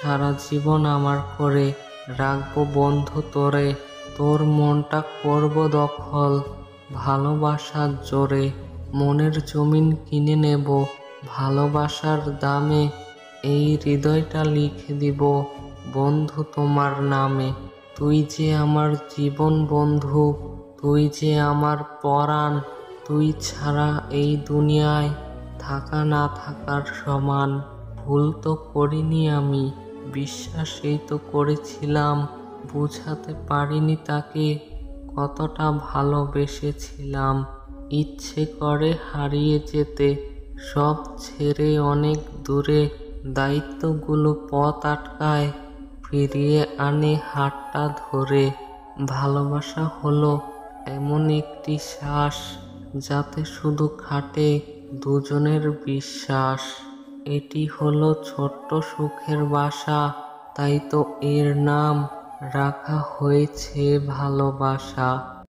সারা জীবন আমার করে রাখবো বন্ধু তোরে। তোর মনটা করব দখল ভালোবাসার জোরে। মনের জমিন কিনে নেব ভালোবাসার দামে। এই হৃদয়টা লিখে দিব বন্ধু তোমার নামে। তুই যে আমার জীবন বন্ধু, তুই যে আমার পরাণ। তুই ছাড়া এই দুনিয়ায় থাকা না থাকার সমান। ভুল তো করিনি আমি, বিশ্বাসই তো করেছিলাম। বুঝাতে পারিনি তাকে কতটা ভালোবেসেছিলাম। ইচ্ছে করে হারিয়ে যেতে সব ছেড়ে অনেক দূরে। দায়িত্বগুলো পথ আটকায়, ফিরিয়ে আনে হাতটা ধরে। ভালোবাসা হলো এমন একটি শ্বাস, যাতে শুধু খাটে দুজনের বিশ্বাস। এটি হলো ছোট্ট সুখের বাসা, তাই তো এর নাম রাখা হয়েছে ভালোবাসা।